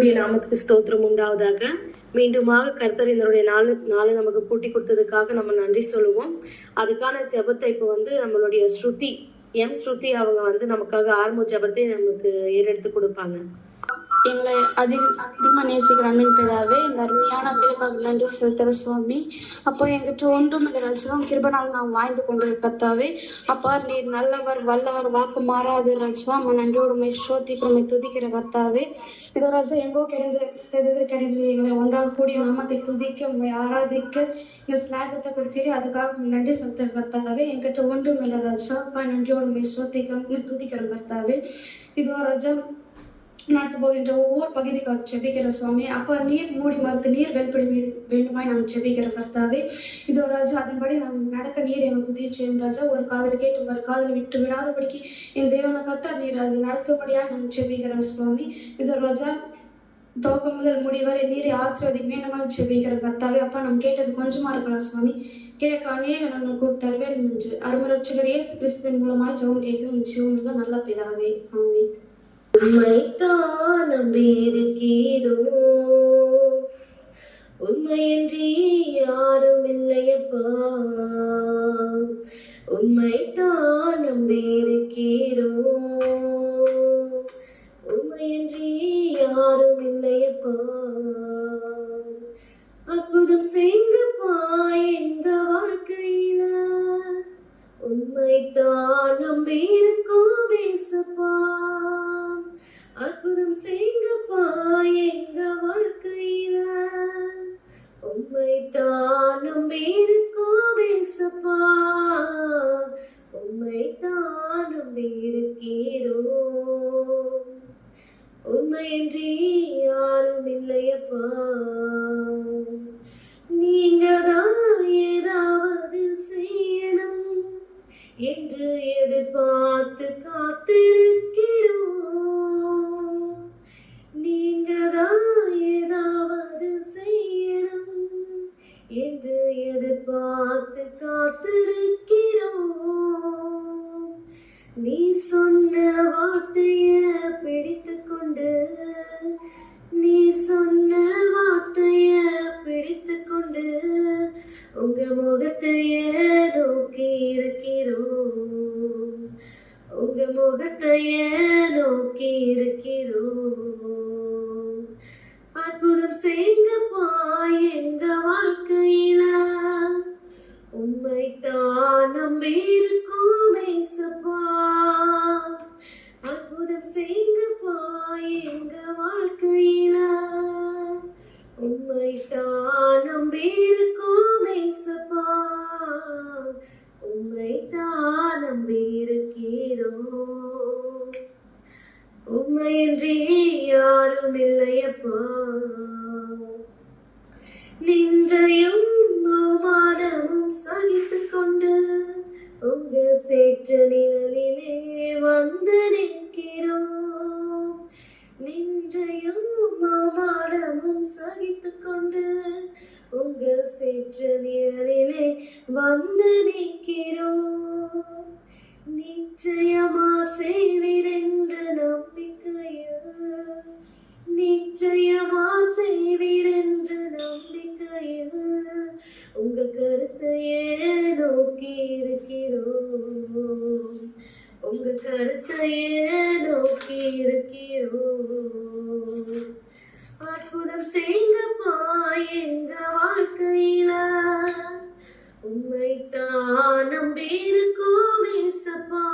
கர்த்தருடைய நாமத்துக்கு ஸ்தோத்திரம் உண்டாவதாக. மீண்டுமாக கர்த்தர் இதனுடைய நாளை நமக்கு கூட்டி கொடுத்ததுக்காக நம்ம நன்றி சொல்லுவோம். அதுக்கான ஜெபத்தை இப்போ நம்மளுடைய ஸ்ருதி அவங்க நமக்காக ஆரம்ப ஜெபத்தை நமக்கு ஏறெடுத்து கொடுப்பாங்க. எங்களை அதிகமாக நேசிக்கிற அன்பின் பிதாவே, இந்த அருமையான வேலைக்காக நன்றி செலுத்துகிற சுவாமி. அப்போ எங்கிட்ட ஒன்றும் இல்லை ராஜ்யம், கிருபனால் நாம் வாழ்ந்து கொண்டு கர்த்தாவே. அப்பா நீர் நல்லவர், வல்லவர், வாக்கு மாறாது ராஜ்வா. நன்றியோடு ஸ்தோத்திரமை துதிக்கிற கர்த்தாவே. இதோ ராஜா எங்கோ கிடைந்து எங்களை ஒன்றாக கூடிய நாமத்தை துதிக்க, உங்களை ஆராதிக்க இந்த ஸ்லாகத்தை கொடுத்தீரு. அதுக்காக நன்றி செலுத்துகிற கர்த்தாவே. எங்கிட்ட ஒன்றும் இல்லை ராஜா. அப்பா நன்றியோடு ஸ்தோத்திரம் துதிக்கிற கர்த்தாவே. இதோ ராஜா நடத்து போகின்ற ஒவ்வொரு பகுதிக்காக செபிக்கிற சுவாமி. அப்போ நீர் மூடி மறுத்து நீர் வெளிப்படி வேண்டுமாய் நாங்கள் செபிக்கிற கர்த்தாவே. இதோ ராஜா அதன்படி நாங்கள் நடக்க நீர் எனக்கு உதவி செய்யும் ராஜா. ஒரு காதல் கேட்டு ஒரு காதல் விட்டு விடாதபடிக்கு என் தேவனை கத்தா நீர் அது நடக்கும்படியாக நாங்கள் செபிக்கிறோம் சுவாமி. இதோ ராஜா துவக்கம் முதல் முடிவரை நீரை ஆசீர்வதிக்கு வேண்டுமாய் செபிக்கிற கர்த்தாவே. அப்பா நம்ம கேட்டது கொஞ்சமா இருக்கலாம் சுவாமி. கேட்க அநேக நான் கொடுத்தருவேன் என்று அருமரட்சகர் இயேசு கிறிஸ்துவின் மூலமாய் ஜெபம் கேட்கும் ஜீவனுள்ள நல்ல பிதாவே, ஆமென். உம்மைத்தான் நம்பியிருக்கிறோம், உண்மையின்றி யாரும் இல்லையப்பா. உம்மைத்தான் நம்பியிருக்கிறோம், உண்மையின்றி யாரும் இல்லையப்பா. அற்புதம் செய்ங்கப்பா எங்க வாழ்க்கையில, உண்மைத்தான் நம்பியிருக்கோம் ஏசப்பா. அற்புதம் செய்ங்கப்பா எங்க வாழ்க்கையில, உம்மைத்தான் நம்பியிருக்கோம் ஏசப்பா. உம்மைத்தான் நம்பியிருக்கிறோம், உண்மையின்றி யாரும் இல்லையப்பா. நீங்கதான் ஏதாவது செய்யணும் என்று எதிர்பார்த்து காத்திருக்கிறோம். நீங்கதான் ஏதாவது செய்யணும் என்று எதிர்பார்த்து காத்திருக்கிறோம். நீ சொன்ன வார்த்தைய பிடித்து கொண்டு, நீ சொன்ன வார்த்தைய பிடித்து கொண்டு உங்க முகத்தைய நோக்கி இருக்கிறோம், உங்க முகத்தைய நோக்கி இருக்கிறோம். அற்புதம் செய்ங்கப்பா எங்க வாழ்க்கையில, உம்மைத்தான் நம்பியிருக்கோம் ஏசப்பா. அற்புதம் செய்ங்கப்பா எங்க வாழ்க்கையில, உம்மைத்தான் நம்பியிருக்கோம் ஏசப்பா. உம்மைத்தான் நம்பியிருக்கிறோம், உம்மையின்றி யாரும் இல்லையப்பா. நின்றையும் அவமானமும் சகித்துக் கொண்டு உங்க சேற்ற நிழலிலே வந்து நிற்கிறோம். நின்றையும் அவமானமும் சகித்துக் கொண்டு உங்க சேற்ற நிழலிலே வந்து நிற்கிறோம். நிச்சயமா செய்வீரென்ற நம்பிக்கையில், நிச்சயமா செய்வீரென்ற நம்பிக்கையில் உங்க கருத்தையே நோக்கி இருக்கிறோம், உங்க கருத்தையே நோக்கி இருக்கிறோம். அற்புதம் செய்ங்கப்பா எங்க வாழ்க்கையில, உம்மைத்தான் நம்பியிருக்கோம் ஏசப்பா.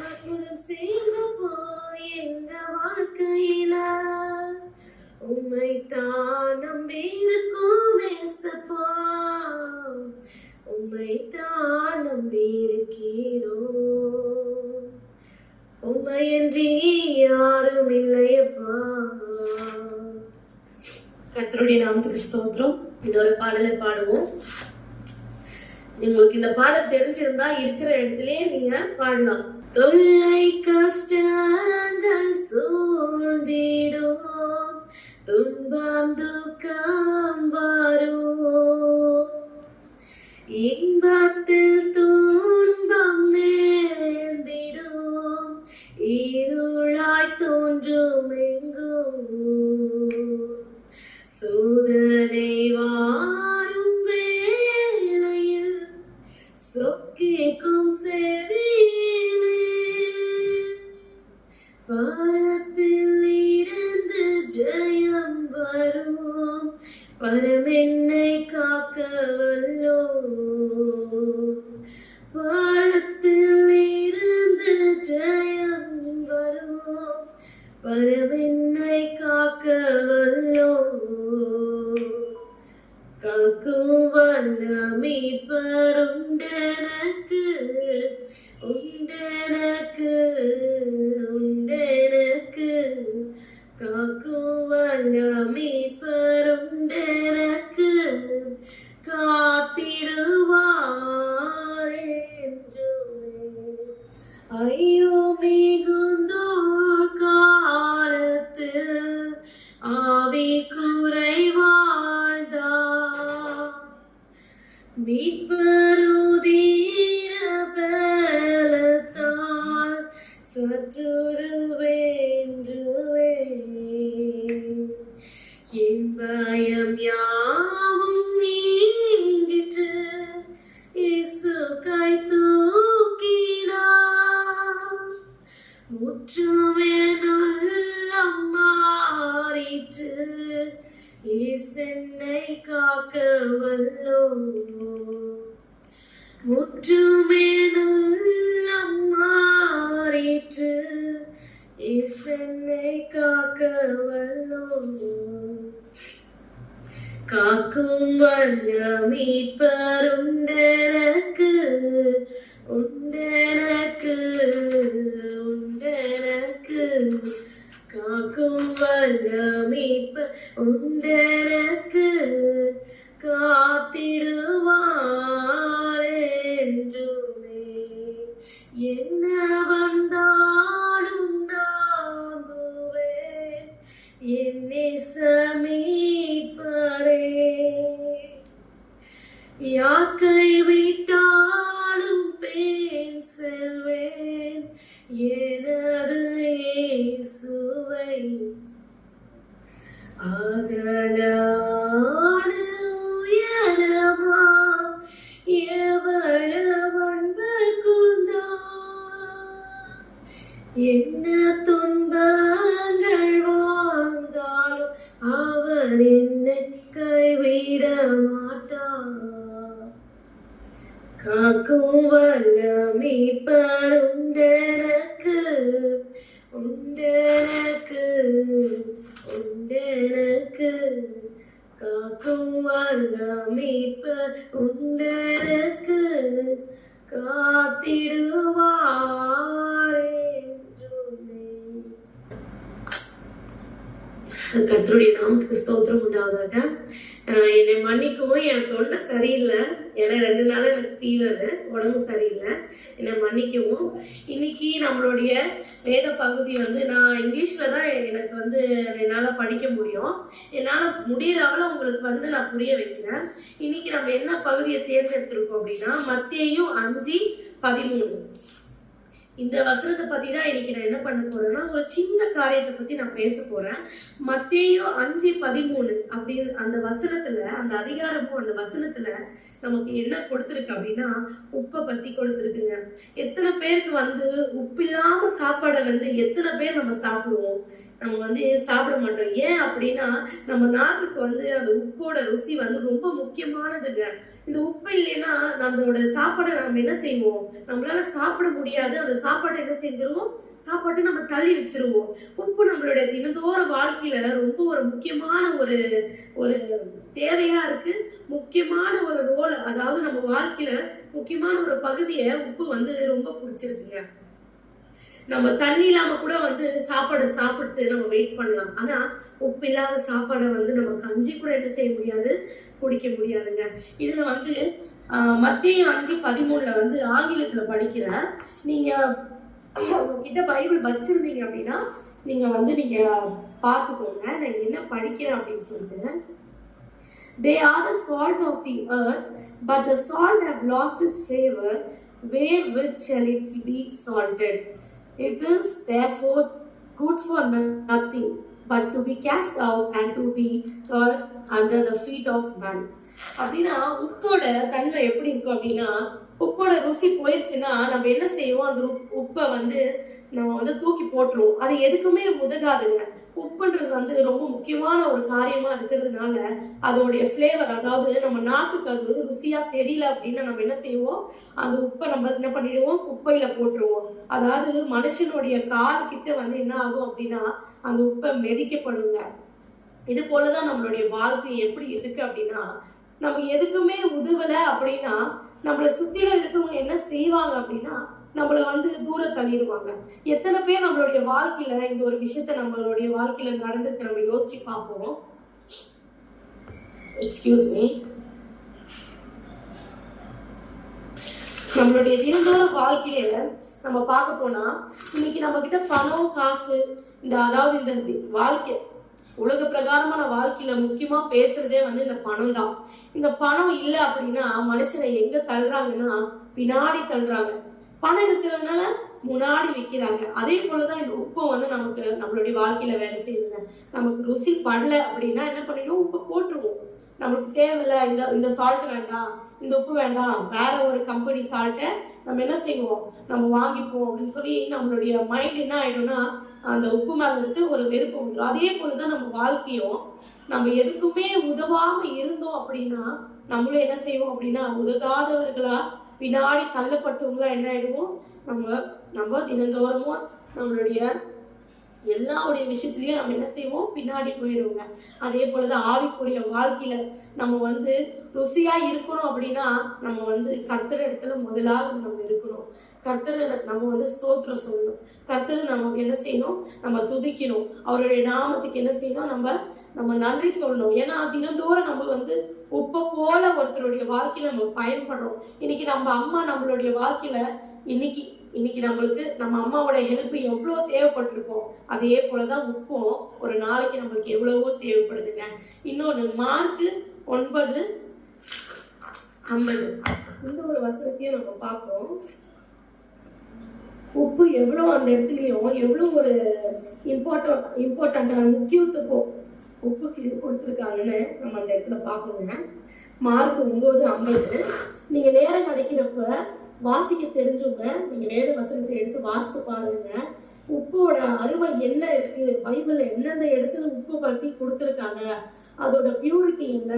அற்புதம் செய்ங்கப்பா எங்க வாழ்க்கையில, உம்மைத்தான் நம்பியிருக்கோம் ஏசப்பா. உம்மைத்தான் நம்பியிருக்கிறோம், உம்மையின்றி யாரும் இல்லையப்பா. கர்த்தருடைய நாமத்துக்கு ஸ்தோத்திரம். இன்னொரு பாடலை பாடுவோம். உங்களுக்கு இந்த பாடல் தெரிஞ்சிருந்தா இருக்கிற இடத்துலயே நீங்க பாடலாம். தொல்லை கஷ்டங்கள் சூழ்ந்திடும், துன்பம் துக்கம் வரும், இன்பத்தில் துன்பம் நேர்ந்திடும், இருளாய் தோன்றும் எங்கும் சோதனை வாரும் வேளையில் சொக்கிக்கும் செவியிலே பாரத்தில் இருந்து ஜெயம் வரும் பரமென்னை காக்க வல்லோ பாரத்தில் இருந்து ஜெயம் வரும் பரமென்னை காக்க வல்லோ காக்கும் வல்லமை பருண்டனக்கு உண்டனக்கு உண்டனக்கு காக்கும் வல்லமை பருண்டனக்கு காத்திடுவார் என்றுமே ஐயோ மிகுந்தோர் காலத்தில் ஆவி குறைவாழ்ந்தார் மீட்பருதீர பலத்தால் சற்றுருவேன்றுவே என் பயம் யாவும் நீங்கிற்று இயேசு கை தூக்கினார் முற்றுமே உள்ளம் மாறிற்று இயேசென்னை காக்க வல்லோ முற்றுமே உள்ளம் மாறிற்று இயேசென்னை காக்க வல்லோ காக்கும் வல்ல மீட்பர் உண்டனக்கு உண்டனக்கு உண்டனக்கு காக்கும் வல்ல மீட்பர் உண்டனக்கு காத்திடுவார் என்றுமே என்ன வந்தாலும் நம்புவேன் என்னை சமீபரே யார் கைவிட்டாலும் பேன் செல்வேன் எனது இயேசுவை அகலான உயரமா எவ்வளவு அன்பு கூர்ந்தார் என்ன துன்பங்கள் வாழ்ந்தாலும் அவர் என்னை கைவிட மாட்டார் காக்கும் வல்ல மீட்பர் உண்டனக்கு உண்டனக்கு உண்டனக்கு காக்கும் வல்ல மீட்பர் உண்டனக்கு காத்திடுவார் என்றுமே. கர்த்தருடைய நாமத்துக்கு ஸ்தோத்திரம் உண்டாவதாக. என்னை மன்னிக்கவும், என் தொண்டை சரியில்லை, ஏன்னா 2 நாள் எனக்கு ஃபீவர், உடம்பு சரியில்லை, என்னை மன்னிக்கவும். இன்னைக்கு நம்மளுடைய வேத பகுதி வந்து நான் இங்கிலீஷில் தான் எனக்கு வந்து என்னால் படிக்க முடியும். என்னால் முடியறவள உங்களுக்கு வந்து நான் புரிய வைக்கிறேன். இன்னைக்கு நம்ம என்ன பகுதியை தேர்ந்தெடுத்திருக்கோம் அப்படின்னா மத்தேயு 5:13. இந்த வசனத்தை பத்தி தான் இன்னைக்கு நான் என்ன பண்ண போறேன்னா ஒரு சின்ன காரியத்தை பத்தி நான் பேச போறேன். மத்தேயு 5:13 அப்படின்னு அந்த வசனத்துல, அந்த அதிகாரமும் அந்த வசனத்துல நமக்கு என்ன கொடுத்துருக்கு அப்படின்னா உப்பை பத்தி கொடுத்துருக்குங்க. எத்தனை பேருக்கு வந்து உப்பு இல்லாம சாப்பாடை வந்து எத்தனை பேர் நம்ம சாப்பிடுவோம்? நம்ம வந்து சாப்பிட மாட்டோம். ஏன் அப்படின்னா நம்ம நாட்டுக்கு வந்து அந்த உப்போட ருசி வந்து ரொம்ப முக்கியமானதுங்க. இந்த உப்பு இல்லைன்னா நம்மளோட சாப்பாடை நம்ம என்ன செய்வோம்? நம்மளால சாப்பிட முடியாது. அந்த சாப்பாட்டை என்ன செஞ்சிருவோம்? சாப்பாட்டை நம்ம தள்ளி வச்சிருவோம். உப்பு நம்மளுடைய தினந்தோற வாழ்க்கையில ரொம்ப ஒரு முக்கியமான ஒரு தேவையா இருக்கு. முக்கியமான ஒரு ரோல், அதாவது நம்ம வாழ்க்கையில முக்கியமான ஒரு பகுதியை உப்பு வந்து ரொம்ப பிடிச்சிருக்குங்க. நம்ம தண்ணி இல்லாம கூட வந்து சாப்பாடு சாப்பிட்டு நம்ம வெயிட் பண்ணலாம். ஆனா உப்பு இல்லாத சாப்பாடை வந்து நம்ம கஞ்சி கூட என்ன செய்ய முடியாது, குடிக்க முடியாதுங்க. இதுல வந்து மத்தேயு 5:13 வந்து ஆங்கிலத்துல படிக்கிற, நீங்க உங்ககிட்ட பைபிள் வச்சிருந்தீங்க அப்படின்னா நீங்க வந்து நீங்க பார்த்துக்கோங்க நான் என்ன படிக்கிறேன் அப்படின்னு சொல்லிட்டு. They are the salt of the earth, but the salt have lost its flavor. Wherewith shall it be salted? It is therefore good for nothing, but to be cast out and to be trodden under the feet of man. அப்படின்னா உப்போட தன்மை எப்படி இருக்கும் அப்படின்னா, உப்போட ருசி போயிடுச்சுன்னா நம்ம என்ன செய்வோம், அந்த உப்பை வந்து நம்ம வந்து தூக்கி போட்டுருவோம். அது எதுக்குமே உதகாதுங்க. உப்புன்றது வந்து ரொம்ப முக்கியமான ஒரு காரியமா இருக்கிறதுனால அதோடைய ஃப்ளேவர், அதாவது நம்ம நாக்குக்கு அது வந்து ருசியா தெரியல அப்படின்னா நம்ம என்ன செய்வோம், அந்த உப்பை நம்ம என்ன பண்ணிடுவோம், குப்பையில போட்டுருவோம். அதாவது மனுஷனுடைய கால் கிட்ட வந்து என்ன ஆகும் அப்படின்னா அந்த உப்பை மெதிக்கப்படுங்க. இது போலதான் நம்மளுடைய வாழ்க்கை எப்படி இருக்கு அப்படின்னா, நம்ம எதுக்குமே உதவல அப்படின்னா நம்மளை சுத்தில இருக்கவங்க என்ன செய்வாங்க அப்படின்னா நம்மளை வந்து தூர தள்ளிடுவாங்க. எத்தனை பேர் நம்மளுடைய வாழ்க்கையில இந்த ஒரு விஷயத்த நம்மளுடைய வாழ்க்கையில நடந்திருக்கு நம்ம யோசிச்சு பார்ப்போம். Excuse me. நம்மளுடைய தினந்தோற வாழ்க்கையில நம்ம பார்க்க போனா இன்னைக்கு நம்ம கிட்ட பணம் காசு அதாவது இந்த வாழ்க்கை உலக பிரகாரமான வாழ்க்கையில முக்கியமா பேசுறதே வந்து இந்த பணம் தான். இந்த பணம் இல்லை அப்படின்னா மனுஷனை எங்க தள்ளுறாங்கன்னா பின்னாடி தள்ளுறாங்க. பணம் இருக்கிறதுனால முன்னாடி வைக்கிறாங்க. அதே போலதான் இந்த உப்பை வந்து நமக்கு நம்மளுடைய வாழ்க்கையில வேலை செய்யுங்க. நமக்கு ருசி படல அப்படின்னா என்ன பண்ணிடுவோம், உப்பை போட்டுருவோம். நமக்கு தேவையில்லை, இந்த சால்ட் வேண்டாம், இந்த உப்பு வேண்டாம், வேற ஒரு கம்பெனி சால்ட்டை நம்ம என்ன செய்வோம், நம்ம வாங்கிப்போம் அப்படின்னு சொல்லி நம்மளுடைய மைண்ட் என்ன ஆயிடும்னா அந்த உப்பு மேல இருக்கு ஒரு வெறுப்பு வந்துடும். அதே போலதான் நம்ம வாழ்க்கையும் நம்ம எதுக்குமே உதவாம இருந்தோம் அப்படின்னா நம்மளும் என்ன செய்வோம் அப்படின்னா உதவாதவர்களா பின்னாடி தள்ளப்பட்டவங்களா என்ன ஆயிடுவோம், நம்ம தினந்தோறமும் நம்மளுடைய எல்லாருடைய விஷயத்துலயும் நம்ம என்ன செய்வோம், பின்னாடி போயிடுவோங்க. அதே போலதான் ஆவிக்குரிய வாழ்க்கையில நம்ம வந்து ருசியா இருக்கணும் அப்படின்னா நம்ம வந்து கர்த்தர் இடத்துல முதலாக நம்ம இருக்கணும். கர்த்தரை நம்ம வந்து ஸ்தோத்திரம் சொல்லணும். கர்த்தரை நம்ம என்ன செய்யணும், நம்ம துதிக்கணும். அவருடைய நாமத்துக்கு என்ன செய்யணும், நம்ம நன்றி சொல்லணும். ஏன்னா தினந்தோறும் நம்ம வந்து உப்பை போல ஒருத்தருடைய வாழ்க்கையில நம்ம பயன்படுறோம். இன்னைக்கு நம்ம அம்மா நம்மளுடைய வாழ்க்கையில இன்னைக்கு நம்மளுக்கு நம்ம அம்மாவோட ஹெல்ப் எவ்வளவு தேவைப்பட்டிருக்கோம். அதே போலதான் உப்பும் ஒரு நாளைக்கு நம்மளுக்கு எவ்வளவோ தேவைப்படுதுங்க. இன்னொன்னு மார்க் 9:50 இந்த ஒரு வசனத்தையும் நம்ம பார்ப்போம். உப்பு எவ்வளவு அந்த இடத்துலயும் எவ்வளவு ஒரு இம்பார்ட்டன்டான முக்கியத்துவம் உப்புக்கு கொடுத்துருக்காங்கன்னு நம்ம அந்த இடத்துல பார்க்கணுங்க. மார்க் 9:50 நீங்க நேரம் கிடைக்கிறப்ப வாசிக்க தெரிஞ்சவங்க நீங்க வேத வசனத்தை எடுத்து வாசித்து பாருங்க. உப்போட அருமை என்ன இருக்கு, பைபிள்ல எந்தெந்த இடத்துல உப்பு பத்தி கொடுத்துருக்காங்க, அதோட பியூரிட்டி என்ன,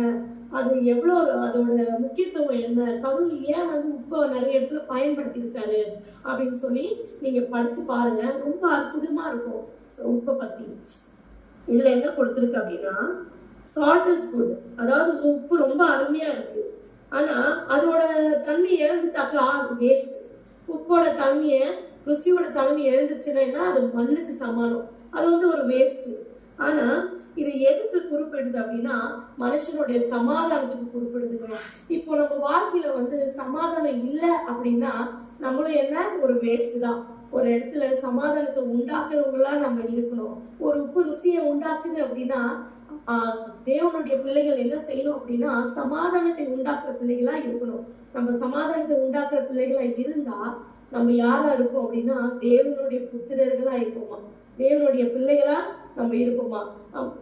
அது எவ்வளவு, அதோட முக்கியத்துவம் என்ன, கடவுள் ஏன் வந்து உப்பை நிறைய இடத்துல பயன்படுத்தி இருக்காரு அப்படின்னு சொல்லி நீங்க படிச்சு பாருங்க. ரொம்ப அற்புதமா இருக்கும் உப்பை பத்தி. இதுல என்ன கொடுத்துருக்கு அப்படின்னா சால்ட் இஸ் குட், அதாவது உப்பு ரொம்ப அருமையா இருக்கு. ஆனா அதோட தன்மை இழந்துட்டாக்கா அது வேஸ்ட். உப்போட தன்மைய ருசியோட தன்மை இழந்துச்சுன்னா அது மண்ணுக்கு சமானம், அது வந்து ஒரு வேஸ்ட். ஆனா இது எதுக்கு குறிப்பிடுது அப்படின்னா மனுஷனுடைய சமாதானத்துக்கு குறிப்பிடுதுங்க. இப்போ நம்ம வாழ்க்கையில வந்து சமாதானம் இல்லை அப்படின்னா நம்மளும் என்ன ஒரு வேஸ்ட் தான். ஒரு இடத்துல சமாதானத்தை உண்டாக்குறவங்களா நம்ம இருக்கணும். ஒரு உப்பு ருசியை உண்டாக்குது அப்படின்னா தேவனுடைய பிள்ளைகள் என்ன செய்யணும் அப்படின்னா சமாதானத்தை உண்டாக்குற பிள்ளைகளா இருக்கணும். நம்ம சமாதானத்தை உண்டாக்குற பிள்ளைகளா இருந்தா நம்ம யாரா இருப்போம் அப்படின்னா தேவனுடைய புத்திரர்களா இருப்போமா, தேவனுடைய பிள்ளைகளா நம்ம இருப்போமா.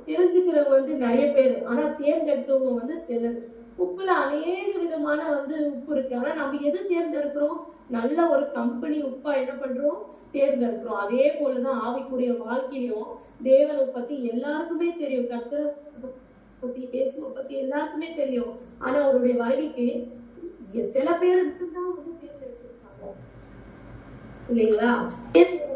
தெரிஞ்சுக்கிறவங்க வந்து நிறைய பேர், ஆனா தேர்ந்தெடுத்தவங்க வந்து சிலர். உப்புல அநேக விதமான வந்து உப்பு இருக்கு. ஆனா நம்ம எது தேர்ந்தெடுக்கிறோம், நல்ல ஒரு கம்பெனி உப்பா என்ன பண்றோம், தேர்ந்தெடுக்கிறோம். அதே போலதான் ஆவிக்குரிய வாழ்க்கையிலும் தேவனை பத்தி எல்லாருக்குமே தெரியும், கர்த்தரை பத்தி இயேசுவை பத்தி எல்லாருக்குமே தெரியும். ஆனா அவருடைய வருகைக்கு சில பேருக்கு தான் வந்து தேர்ந்தெடுத்திருக்காங்க இல்லைங்களா.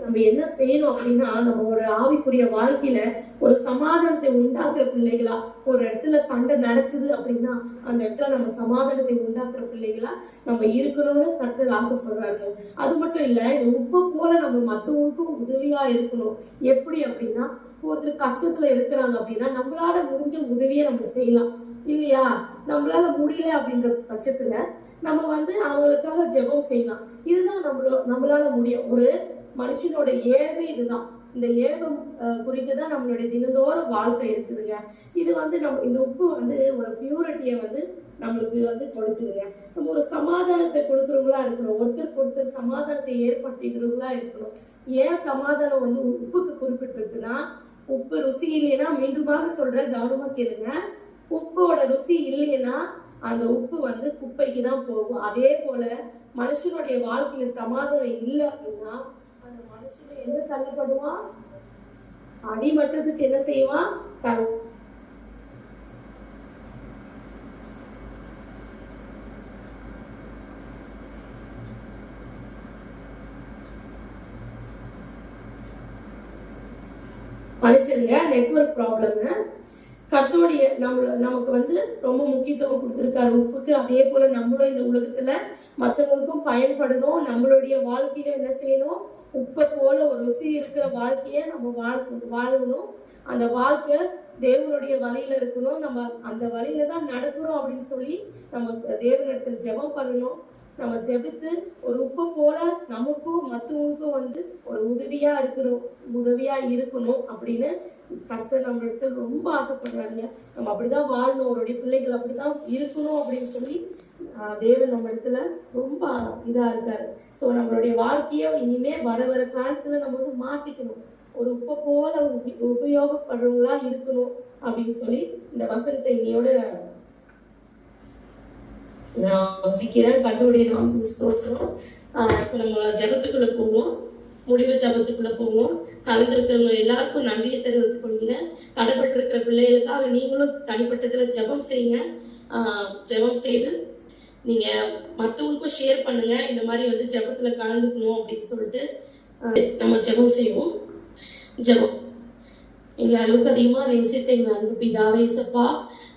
நம்ம என்ன செய்யணும் அப்படின்னா நம்மளோட ஆவிக்குரிய வாழ்க்கையில ஒரு சமாதானத்தை உண்டாக்குற பிள்ளைகளா, ஒரு இடத்துல சண்டை நடக்குது அப்படின்னா அந்த இடத்துல நம்ம சமாதானத்தை உண்டாக்குற பிள்ளைகளா நம்ம இருக்கணும்னு கர்த்தர் ஆசைப்படுறாங்க. அது மட்டும் இல்ல, இந்த உப்பை போல நம்ம மற்றவங்களுக்கும் உதவியா இருக்கணும். எப்படி அப்படின்னா ஒருத்தர் கஷ்டத்துல இருக்கிறாங்க அப்படின்னா நம்மளால முடிஞ்ச உதவியை நம்ம செய்யலாம் இல்லையா. நம்மளால முடியல அப்படின்ற பட்சத்துல நம்ம வந்து அவங்களுக்காக ஜெபம் செய்யலாம். இதுதான் நம்மளால முடியும். ஒரு மனுஷனோட ஏழ்மை இதுதான். இந்த ஏழ்மம் குறித்துதான் நம்மளுடைய தினந்தோற வாழ்க்கை இருக்குதுங்க. இது வந்து இந்த உப்பு வந்து ஒரு பியூரிட்டியை வந்து நம்மளுக்கு வந்து கொடுக்குதுங்க. நம்ம ஒரு சமாதானத்தை கொடுக்குறவங்களா இருக்கணும், ஒருத்தருக்கு சமாதானத்தை ஏற்படுத்திக்கிறவங்களா இருக்கணும். ஏன் சமாதானம் வந்து உப்புக்கு குறிப்பிட்டிருக்குன்னா உப்பு ருசி இல்லைன்னா, மீண்டுமாக சொல்றேன், கவனமா கேளுங்க. உப்போட ருசி இல்லைன்னா அந்த உப்பு வந்து குப்பைக்கு தான் போகும். அதே போல மனுஷனுடைய வாழ்க்கையில சமாதானம் இல்லை அப்படின்னா அந்த மனுஷன் எங்க தள்ளப்படுவான்? அடிமட்டத்துக்கு என்ன செய்வான்? மனுஷனுங்க நெட்வொர்க் ப்ராப்ளம்ங்க. கர்த்தருடைய நமக்கு வந்து ரொம்ப முக்கியத்துவம் கொடுத்துருக்காரு உப்புக்கு. அதே போல நம்மளும் இந்த உலகத்துல மற்றவங்களுக்கும் பயன்படணும். நம்மளுடைய வாழ்க்கையில என்ன செய்யணும்? உப்பை போல ஒரு ருசி இருக்கிற வாழ்க்கைய நம்ம வாழணும். அந்த வாழ்க்கை தேவனுடைய வழியில இருக்கணும். நம்ம அந்த வழியில தான் நடக்கிறோம் அப்படின்னு சொல்லி நம்ம தேவனிடத்துல ஜெபம் பண்ணணும். நம்ம ஜெபித்து ஒரு உப்பு போல நமக்கும் மற்றவங்களுக்கும் வந்து ஒரு உதவியா இருக்கணும் அப்படின்னு கர்த்தர் நம்மள்கிட்ட ரொம்ப ஆசைப்படுறாங்க. நம்ம அப்படிதான் வாழணும், அவருடைய பிள்ளைகள் அப்படிதான் இருக்கணும் அப்படின்னு சொல்லி தேவன் நம்ம இடத்துல ரொம்ப இதா இருக்காரு. ஸோ நம்மளுடைய வாழ்க்கைய இனிமே வர காலத்துல நம்ம வந்து மாத்திக்கணும். ஒரு உப்பை போல உபயோகப்படுறவங்களா இருக்கணும் அப்படின்னு சொல்லி இந்த வசனத்தை இன்னையோட நான் முடிக்கிறேன். கர்த்தருடைய நாமத்துக்கு ஸ்தோத்திரம். இப்போ நம்ம ஜெபத்துக்குள்ள போவோம். முடிவு ஜெபத்துக்குள்ள போவோம். கலந்துருக்கிறவங்க எல்லாருக்கும் நன்றியை தெரிவித்துக் கொள்கிறேன். தடைப்பட்டிருக்கிற பிள்ளைகளுக்காக நீங்களும் தனிப்பட்டத்துல ஜெபம் செய்யுங்க. ஜெபம் செய்து நீங்க மற்றவங்களுக்கும் ஷேர் பண்ணுங்க. இந்த மாதிரி வந்து ஜெபத்துல கலந்துக்கணும் அப்படின்னு சொல்லிட்டு நம்ம ஜெபம் செய்வோம். ஜெபம். எங்களை அளவுக்கு அதிகமாக நேசித்த எங்கள் அன்பு பிதாவே இயேசப்பா,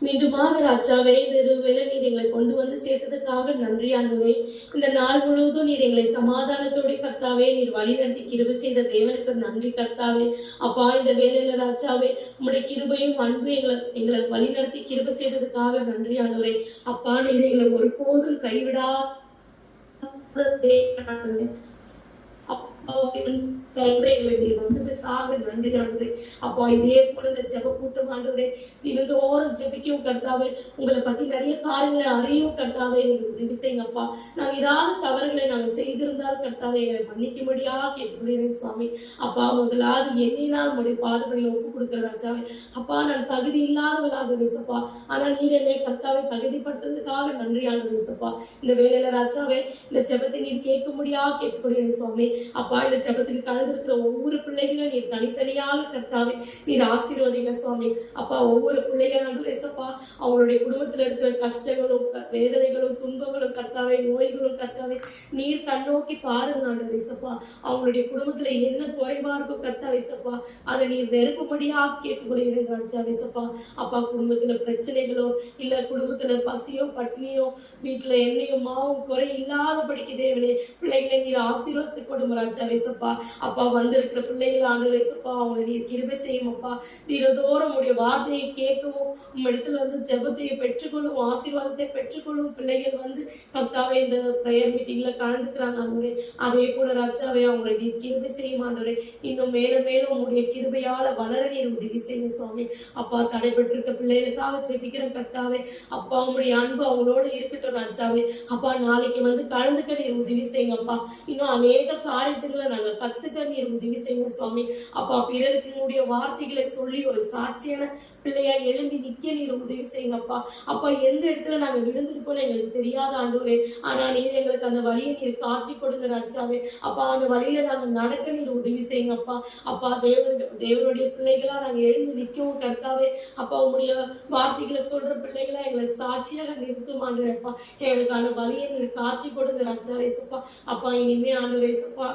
மீண்டுமாக ராஜாவே இந்த வேளை நீர் எங்களை கொண்டு வந்து சேர்த்ததுக்காக நன்றி ஆண்டவரே. இந்த நாள் முழுவதும் நீர் எங்களை சமாதானத்தோடு கர்த்தாவே நீர் வழிநடத்தி கிருபை செய்த தேவனுக்கு நன்றி கர்த்தாவே. அப்பா, இந்த வேலையில ராஜாவே உங்களுடைய கிருபையும் அன்பு எங்களை வழிநடத்தி கிருபை செய்ததுக்காக நன்றி ஆண்டவரே. அப்பா, நீர் எங்களை ஒருபோதும் கைவிடா வந்ததுக்காக நன்றி ஆண்டவரே. அப்பா, இதே போல இந்த ஜெப கூட்டம் ஆண்டவரே தினந்தோறும் ஜெபிக்கும் கர்த்தாவே, உங்களை பத்தி நிறைய காரியங்களை அறியும் கர்த்தாவே உதவி செய்யுங்கப்பா. நாங்க ஏதாவது தவறுகளை நாங்க செய்திருந்தால் கர்த்தாவே எங்களை மன்னிக்கும்படியா கேட்கிறேன் சுவாமி. அப்பா, முதலாவது என்னையினால் உங்களுடைய பாடுகளில் ஒப்பு கொடுக்கிற ராஜாவே. அப்பா, நான் தகுதி இல்லாதவளாக பேசப்பா, ஆனா நீர் என்னை கர்த்தாவை தகுதிப்படுத்துறதுக்காக நன்றி ஆண்டு பேசப்பா. இந்த வேலையில ராஜாவே இந்த ஜெபத்தை நீர் கேட்கும்படியா கேட்கிறேன் சுவாமி. அப்பா, இந்த ஜெபத்துக்கு கலந்திருக்கிற ஒவ்வொரு பிள்ளைகளும் நீர் தனித்தனியாக கர்த்தாவே நீர் ஆசீர்வதிங்க சுவாமி. அப்பா, ஒவ்வொரு பிள்ளைகளும் பேசப்பா அவங்களுடைய குடும்பத்துல இருக்கிற கஷ்டங்களும் வேதனைகளும் துன்பங்களும் கர்த்தாவே நோய்களும் கர்த்தாவே நீர் கண்ணோக்கி பாருங்க ஆண்டவரேசப்பா. அவங்களுடைய குடும்பத்துல என்ன குறைவா இருக்கும் கர்த்தாவேசப்பா, அதை நீர் நெருப்பும்படியா கேட்டுக்கொள்கிறேன் ராஜாவேசப்பா. அப்பா, குடும்பத்துல பிரச்சனைகளோ இல்ல குடும்பத்துல பசியோ பட்னியோ வீட்டுல எண்ணெயும் மாவும் குறை இல்லாதபடிக்கு தேவனே பிள்ளைகளை நீர் ஆசீர்வதித்து கொடுங்க ராஜாவேசப்பா. அப்பா, வந்திருக்கிற பிள்ளைகள் ஆண்டவரேசப்பா அவங்களை நீர் கிருபை செய்யும் அப்பா. தினதோறும் உடைய வார்த்தையை கேட்கவும் இடத்துல வந்து ஜெபத்தையை பெற்றுக்கொள்ளும் ஆசீர்வாதத்தை பெற்றுக்கொள்ளும் பிள்ளைகள் வந்து கர்த்தாவே இந்த பிரேயர் மீட்டிங்ல கலந்துக்கிறாங்க ஆண்டவரே. அதே போல ராஜாவே அவங்களை நீர் கிருபை செய்யும் ஆண்டவரே. இன்னும் மேலும் மேலும் உங்களுடைய கிருபையால வளர நீர் உதவி செய்யும் சுவாமி. அப்பா, தடைபட்டிருக்க பிள்ளைகளுக்காக ஜெபிக்கிற கர்த்தாவே. அப்பா, உங்களுடைய அன்பு அவங்களோட இருக்கட்டும் ராஜாவே. அப்பா, நாளைக்கு வந்து கலந்துக்க நீர் உதவி செய்யுங்க அப்பா. இன்னும் அநேக காரியத்துக்களை நாங்க கத்துக்க நீர் உதவி செய்யுங்க சுவாமி. அப்பா, பிறருக்கு உங்களுடைய வார்த்தைகளை சொல்லி ஒரு சாட்சியான பிள்ளையா எழும்பி நிக்க நீர் உதவி செய்யுங்கப்பா. அப்பா, எந்த இடத்துல நாங்க விழுந்திருக்கோம் எங்களுக்கு தெரியாத ஆண்டவரே, ஆனா நீர் எங்களுக்கு அந்த வழியை நீர் காட்டி கொடுங்க ராஜாவே. அப்பா, அந்த வழியில நாங்க நடக்க நீர் உதவி செய்யுங்கப்பா. அப்பா, தேவனுடைய பிள்ளைகளா நாங்க எழுந்து நிற்கவும் கர்த்தாவே. அப்பா, உங்களுடைய வார்த்தைகளை சொல்ற பிள்ளைகளா எங்களை சாட்சியாக நிறுத்தும் ஆண்டவரேப்பா. எங்களுக்கான வழியை நீர் காட்டி கொடுங்க ராஜாவேசப்பா. அப்பா, இனிமே ஆண்டவரேசப்பா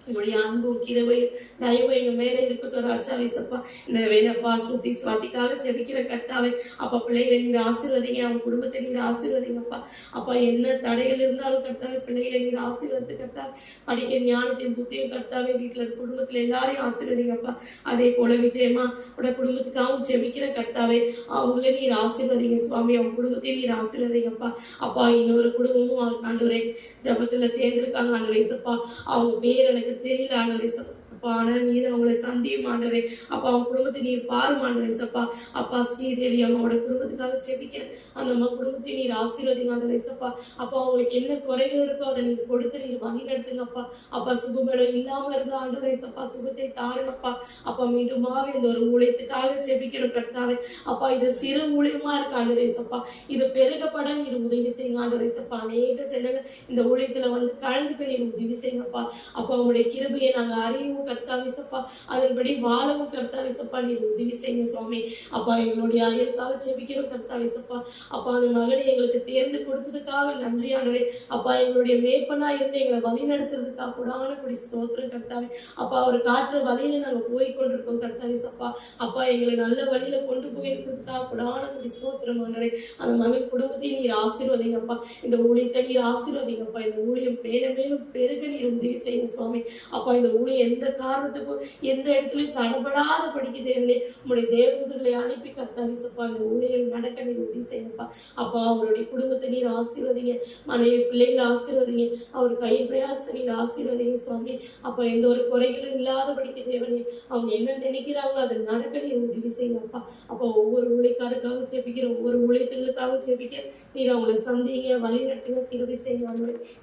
உங்களுடைய அன்பும் கிருபையும் தயவும் எங்க மேல இருக்கட்டும் ராஜாவேசப்பா. இந்த வேலைப்பா ஸ்ருதி சுவாதிக்காக ஜெபிக்கிற கர்த்தாவே. அப்பா, பிள்ளைகளை நீர் ஆசீர்வதிங்க, அவங்க குடும்பத்தை நீர் ஆசீர்வதிங்கப்பா. அப்பா, என்ன தடைகள் இருந்தாலும் கர்த்தாவே பிள்ளைகளை நீர் ஆசீர்வதித்து கர்த்தாவே படிக்கிற ஞானத்தையும் புத்தியும் கர்த்தாவே வீட்டுல குடும்பத்துல எல்லாரையும் ஆசீர்வதிங்கப்பா. அதே போல விஜயமா உடைய குடும்பத்துக்காகவும் ஜெபிக்கிற கர்த்தாவே அவங்கள நீர் ஆசீர்வதிங்க சுவாமி. அவங்க குடும்பத்தையும் நீர் ஆசீர்வதிங்கப்பா. அப்பா, இன்னொரு குடும்பமும் ஆண்டவரே ஜபத்துல சேர்ந்திருக்காங்க ஆண்டவரேசப்பா. அவங்க பேர் எனக்கு தெரியல ஆண்டவரேசப்பா. அப்பா. ஆனா நீர் அவங்களை சந்தியும் ஆண்டவரே. அப்பா அவங்க குடும்பத்தை நீர் பாரும் ஆண்டவரே சப்பா. அப்பா ஸ்ரீதேவி அம்மாவோட குடும்பத்துக்காக ஜெபிக்கிறேன். அந்த அம்மா குடும்பத்தை நீர் ஆசீர்வதிங்க ஆண்டவரே சப்பா. அப்பா அவங்களுக்கு என்ன குறைகள் இருக்கோ அதை நீர் கொடுத்து நீர் வழி நடத்துங்கப்பா. அப்பா சுகபலம் இல்லாம இருந்த ஆண்டவரே சப்பா சுகத்தை தாருங்கப்பா. அப்பா மீண்டுமாக இந்த ஒரு ஊழியத்துக்காக ஜெபிக்கிறோம் கர்த்தாவே. அப்பா இது சிறு ஊழியமா இருக்கு ஆண்டவரே சப்பா. இது பெருகப்பட நீர் உதவி செய்யுங்க ஆண்டவரே சப்பா. அநேக ஜனங்கள் இந்த ஊழியத்துல வந்து கலந்துக்க நீர் உதவி செய்யுங்கப்பா. அப்பா உங்களுடைய கிருபையை நாங்க அறியவும் கர்த்தாவே சப்பா. அதன்படி வாழவும் கர்த்தாவே சப்பா நீர் உதவி செய்யுங்க சுவாமி. அப்பா எங்களுடைய ஐயருக்காக ஜெபிக்கிறோம் கர்த்தாவே சப்பா. அப்பா அந்த மகனை எங்களுக்கு தேர்ந்து கொடுத்ததுக்காக நன்றி ஆண்டவரே. அப்பா எங்களுடைய மேய்ப்பனா இருந்து எங்களை வழி நடத்துறதுக்காக கூடான கூடி ஸ்தோத்திரம் கர்த்தாவே. அப்பா ஒரு காற்று வழியில நாங்க போய் கொண்டிருக்கோம் கர்த்தாவே சப்பா. அப்பா எங்களை நல்ல வழியில கொண்டு போயிருக்கிறதுக்காக கூடான கூடி ஸ்தோத்திரம் ஆண்டவரே. அந்த மகன் குடும்பத்தையும் நீர் ஆசீர்வதிங்கப்பா. இந்த ஊழியத்தை நீர் ஆசீர்வதிங்கப்பா. இந்த ஊழியம் மேலும் மேலும் பெருக நீர் உதவி செய்யுங்க சுவாமி. அப்பா இந்த ஊழியம் எந்த காரணத்துக்கும் எந்த இடத்துலயும் தடபடாத படிக்க தேவனே உங்களுடைய தேவதூதர்களை அனுப்பி கர்த்தாவே சப்பா இந்த ஊழியர்கள் நடக்க நீர் உதவி செய்யுங்கப்பா. அப்பா அவருடைய குடும்பத்தை நீர் ஆசீர்வதிங்க. மனைவி பிள்ளைகளை ஆசீர்வதிங்க. அவர் கை பிரயாசத்தை நீர் ஆசீர்வதிங்க சுவாமி. அப்பா எந்த ஒரு குறைகளும் இல்லாத படிக்க தேவனே அவங்க என்ன நினைக்கிறாங்களோ அதை நடக்க நீர் உதவி செய்யுங்கப்பா. அப்பா ஒவ்வொரு ஊழியக்காருக்காக ஜெபிக்கிற ஒவ்வொரு ஊழியர்களுக்காக ஜெபிக்க நீர் அவங்களை சந்திங்க வழி நடத்துங்க கிருபை செய்யுங்க.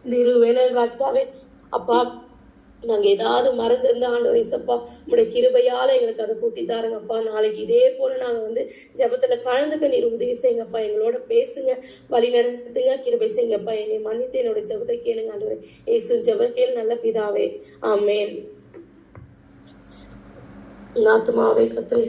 இந்த இரு வேலை ராஜாவே அப்பா நாங்க ஏதாவது மறந்திருந்த ஆண்டவரே சப்பா உங்களுடைய கிருபையால எங்களுக்கு அதை கூட்டி தாருங்கப்பா. நாளைக்கு இதே போல நாங்க வந்து ஜெபத்துல கலந்துக்க நீர் உதவி செய்யுங்கப்பா. எங்களோட பேசுங்க வழி நடத்துங்க கிருபை செய்யுங்கப்பா. என்னை மன்னித்து என்னோட ஜெபத்தை கேளுங்க ஆண்டவரே. இயேசு ஜெபம் கேளு நல்ல பிதாவே ஆமென். ஆத்துமாவே கர்த்தரை